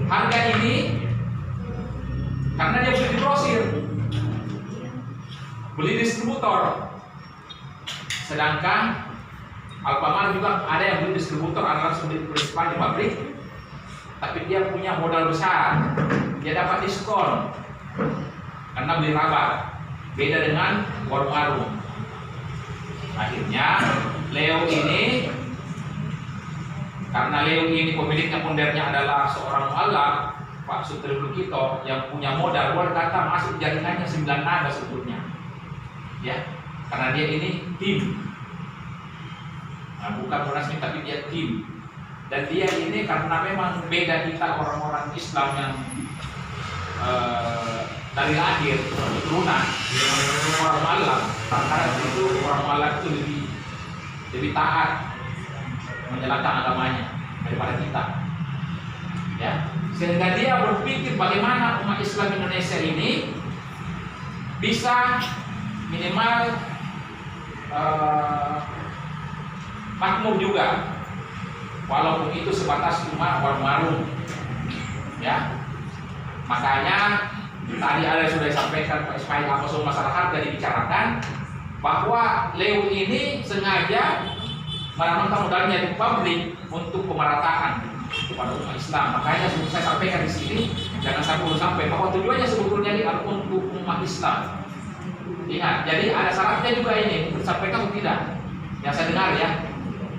Harga ini karena dia beli di grosir, beli distributor. Sedangkan Alfamart juga ada yang beli distributor, ada langsung beli di pabrik, tapi dia punya modal besar, dia dapat diskon karena beli rabat. Beda dengan warung-warung. Akhirnya Leo ini, karena Leo ini pemiliknya pondernya adalah seorang mualaf, Pak Sutri Lukito, yang punya modal, boleh kata masuk jaringannya 9 naga sebetulnya, ya, karena dia ini tim, nah, bukan resmi tapi dia tim, dan dia ini karena memang beda kita orang-orang Islam yang dari lahir keturunan orang mualaf, karena itu orang mualaf itu lebih taat menjalankan agamanya daripada kita, ya, sehingga dia berpikir bagaimana umat Islam Indonesia ini bisa minimal makmur juga, walaupun itu sebatas cuma warung-warung, ya. Makanya tadi ada sudah disampaikan Pak Ismail apa soal masalah harga dibicarakan, bahwa Leo ini sengaja menanamkan modalnya di pabrik untuk pemerataan kepada umat Islam. Makanya saya sampaikan di sini, jangan sampai bahwa tujuannya sebetulnya ini adalah untuk umat Islam. Ingat, jadi ada syaratnya juga ini, disampaikan atau tidak? Yang saya dengar ya,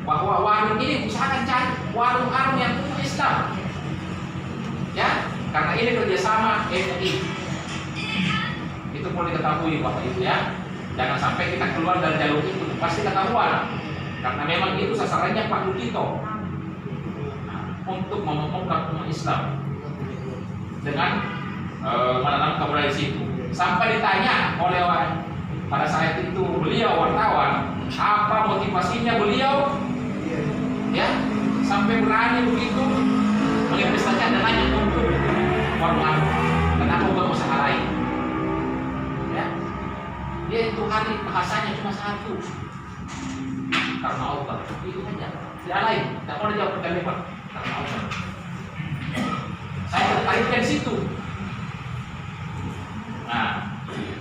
bahwa warung ini usahakan cari warung-warung yang umat Islam, ya, karena ini kerjasama MUI. Itu perlu diketahui bahwa itu, ya. Jangan sampai kita keluar dari jalur itu, pasti ketahuan. Karena memang itu sasarannya Pak Lukito untuk memomongkan umat Islam dengan menanamkan budaya di situ. Sampai ditanya oleh pada saat itu beliau wartawan, apa motivasinya beliau, ya, sampai berani begitu menginvestasikan dananya untuk warung-warung. Kenapa bukan usaha lain? Ya, dia itu hari bahasanya cuma satu. Karena Allah, itu saja, tidak lain, tidak mau dijawab berkali-kali. Karena Allah. Saya tertarikkan di situ. Nah,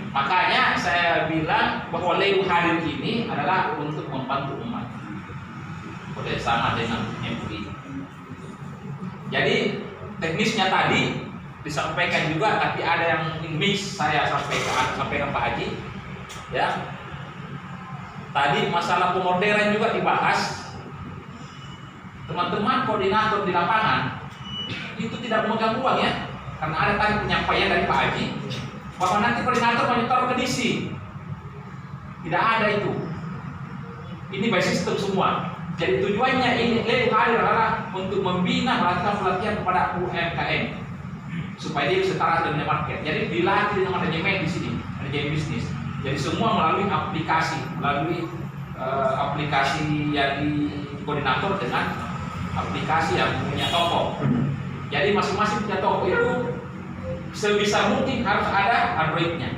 makanya saya bilang bahwa Leo hadir ini adalah untuk membantu umat, bersama dengan MUI. Jadi teknisnya tadi disampaikan juga, tapi ada yang miss saya sampaikan Pak Haji, ya. Tadi masalah pemorderan juga dibahas. Teman-teman koordinator di lapangan itu tidak memegang uang, ya, karena ada tadi penyampaian dari Pak Haji bahwa nanti koordinator menyetor ke DC. Tidak ada itu. Ini by system semua. Jadi tujuannya ini Leo hadir adalah untuk membina pelatihan kepada UMKM supaya dia setara dengan market. Jadi dilatih dengan manajemen di sini, manajemen bisnis. Jadi semua melalui aplikasi yang di koordinator dengan aplikasi yang punya toko. Jadi masing-masing punya toko itu sebisa mungkin harus ada Android-nya.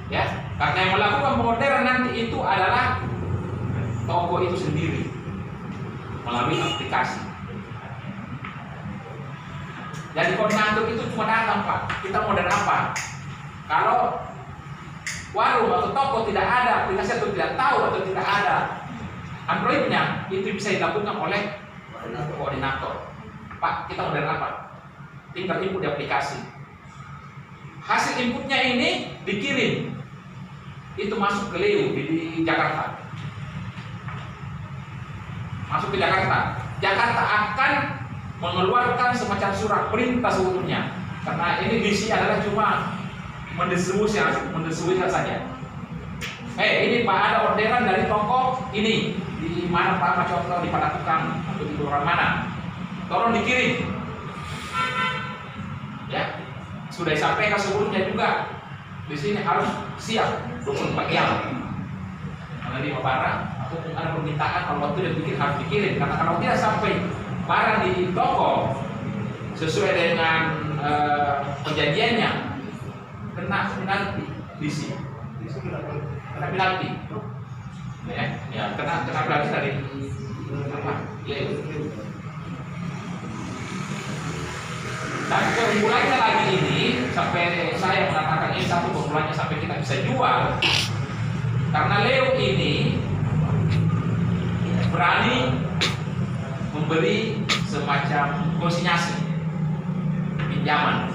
Ya, karena yang melakukan pemorderan nanti itu adalah toko itu sendiri melalui aplikasi. Jadi koordinator itu cuma datang, Pak, kita modern apa? Kalau warung atau toko tidak ada aplikasi atau tidak tahu atau tidak ada Android-nya, itu bisa dilakukan oleh koordinator. Pak, kita modern apa? Tinggal input di aplikasi. Hasil inputnya ini dikirim, itu masuk ke Leo di Jakarta. Masuk ke Jakarta. Jakarta akan mengeluarkan semacam surat perintah sebetulnya, karena ini DC adalah cuma mendistribusikan saja. Ini Pak, ada orderan dari toko ini di mana Pak, contoh di Padatukang atau di kelurahan mana, tolong dikirim. Ya, sudah disampaikan sebelumnya juga. Di sini harus siap 24 jam menerima barang atau ada permintaan kalau waktu dia bikin harus dikirim. Karena kalau tidak sampai barang di toko sesuai dengan perjanjiannya, kena penalti di sini. Kena penalti. Ya, kena penalti dari apa? Ya, pemulainya lagi ini, sampai saya mengatakan ini satu pemulainya sampai kita bisa jual, karena Leo ini berani memberi semacam konsinyasi pinjaman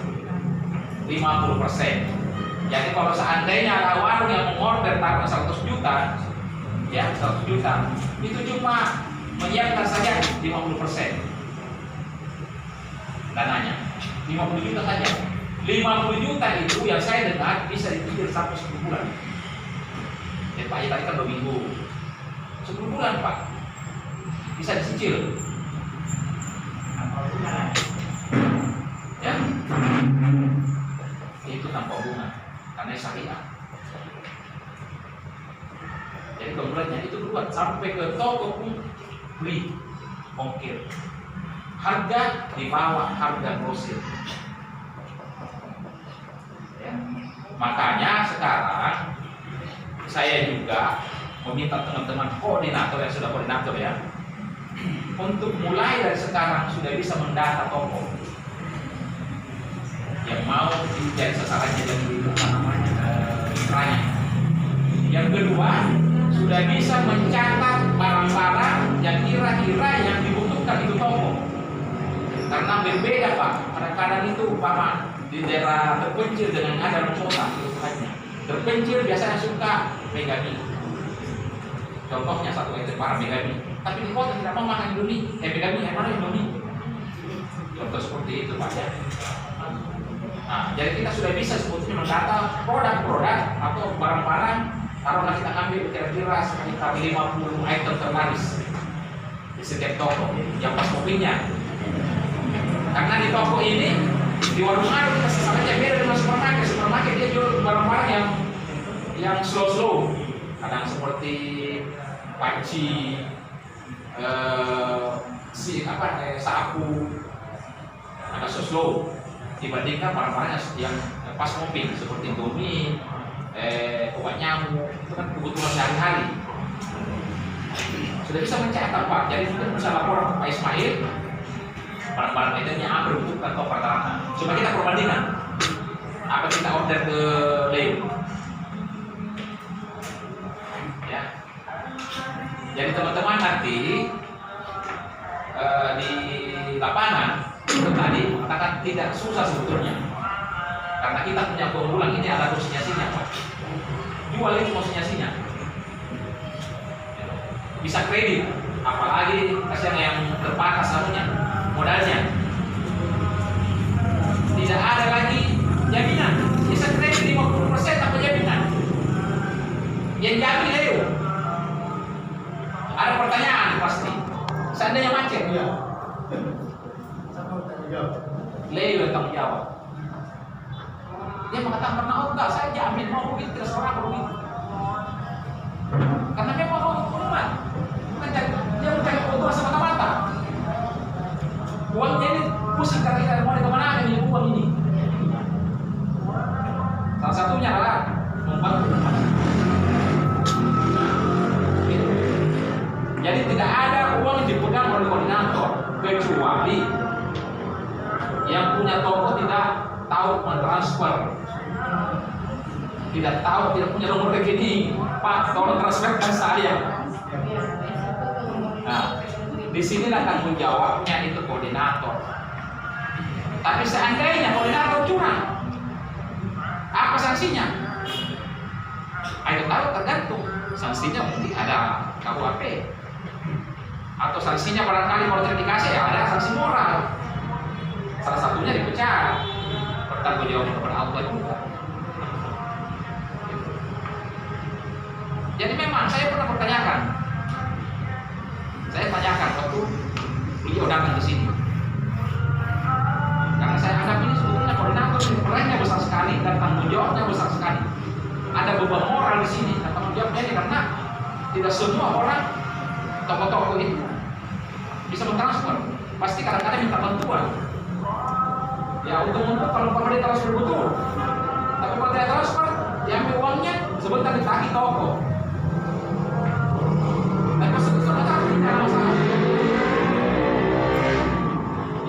50%. Jadi kalau seandainya ada warung yang mengorder taruh 100 juta, ya 100 juta, itu cuma menyiapkan saja 50% dananya, 50 juta saja. 50 juta itu yang saya dengar bisa dicicil sampai 10 bulan. Ya Pak, ya tadi kan 2 minggu, 10 bulan Pak, bisa dicicil. Ya, itu tanpa bunga, karena syariah. Jadi pemulainya itu keluar sampai ke toko pun beli ongkir, harga di bawah harga grosir. Ya. Makanya sekarang saya juga meminta teman-teman koordinator yang sudah koordinator ya, untuk mulai dari sekarang sudah bisa mendata toko yang mau jadi sasarannya dan mitranya. Yang kedua, sudah bisa mencatat barang-barang yang kira-kira yang dibutuhkan itu toko. Karena berbeda Pak, kadang-kadang itu Pak di daerah terpencil dengan ada kota itu terpencil biasanya suka megami. Contohnya satu itu para megami. Tapi di kota tidak mau makan Indomie. Megami yang mana Indomie? Contoh seperti itu Pak ya. Nah, jadi kita sudah bisa sebetulnya mendata produk-produk atau barang-barang. Taruhlah kita ambil kira-kira sekitar 50 item terlaris di setiap toko yang pas kopinya. Karena di toko ini, di warung Aru kita sesalahnya beda dengan supermarket. Supermarket dia jual barang-barang yang slow-slow. Kadang seperti panci, sapu, agak slow. Dibandingkan barang-barang yang pas ngopi seperti Indomie, obat nyamuk, itu kan kebutuhan sehari-hari. Sudah bisa mencatat Pak, jadi kita bisa lapor Pak Ismail barang-barang itemnya apa dibutuhkan atau rata-rata. Coba kita perbandingan apa kita order ke Leo. Ya. Jadi teman-teman nanti di lapangan itu tadi mengatakan tidak susah sebetulnya, karena kita punya keunggulan ini ada konsinyasinya Pak. Jual itu konsinyasinya, bisa kredit, apalagi kasihan yang terbatas modalnya, tidak ada lagi jaminan, bisa kredit 50% tanpa jaminan. Yang jamin Leo. Ada pertanyaan pasti, seandainya macet ya. Leo yang tanggung jawab. Dia mengatakan pernah enggak, saya jamin mau begitu, tidak seorang begitu. Karena memang mau hukuman, bukan dia mencari keuntungan semata-mata. Uangnya ini pusing karena kita mau kemana ini uang ini. Salah satunya adalah membantu teman. Jadi tidak ada uang yang dipegang oleh koordinator kecuali yang punya toko tidak tahu mentransfer, tidak punya nomor rekening. Pak, tolong transferkan saya. Nah, disinilah tanggung jawabnya itu koordinator. Tapi seandainya koordinator curang, apa sanksinya? Ayo tahu, tergantung. Sanksinya mungkin ada KUHP, atau sanksinya barangkali kalau terindikasi ya ada sanksi moral. Salah satunya dipecat, bertanggung jawab kepada Allah juga. Jadi memang saya pernah pertanyakan, waktu beliau datang ke sini, karena saya anggap ini sebetulnya koordinator perannya besar sekali dan tanggung jawabnya besar sekali. Ada beban moral di sini dan tanggung jawabnya ini, karena tidak semua orang toko-toko itu bisa mentransfer, pasti kadang-kadang minta bantuan. Ya untuk kalau pemerintah transfer betul, tapi kalau tidak transfer, diambil uangnya sebentar ditagih toko. Dan masuk ke sana tidak masalah.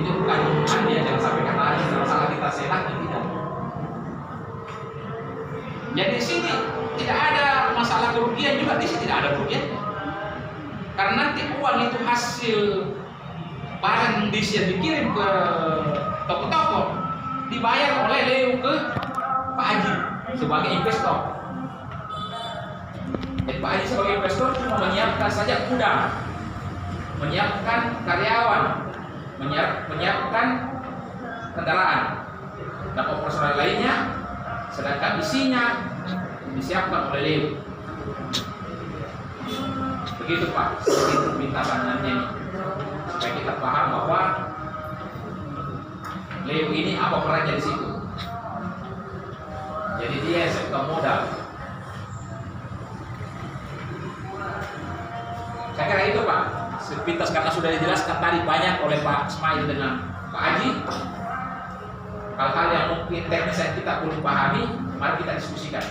Ini bukan jangan sampai kata lagi masalah kita barang yang dikirim ke toko-toko dibayar oleh Leo ke Pak Haji sebagai investor. Dan Pak Haji sebagai investor cuma menyiapkan saja gudang, menyiapkan karyawan, menyiapkan kendaraan dan operasional lainnya, sedangkan isinya disiapkan oleh Leo. Begitu Pak, itu pintasannya ini supaya kita paham bahwa Leo ini apa perannya di situ. Jadi dia sektor modal. Saya kira itu Pak, sepintas karena sudah dijelaskan tadi banyak oleh Pak Ismail dengan Pak Haji. Hal-hal yang mungkin teknis yang kita belum pahami, mari kita diskusikan.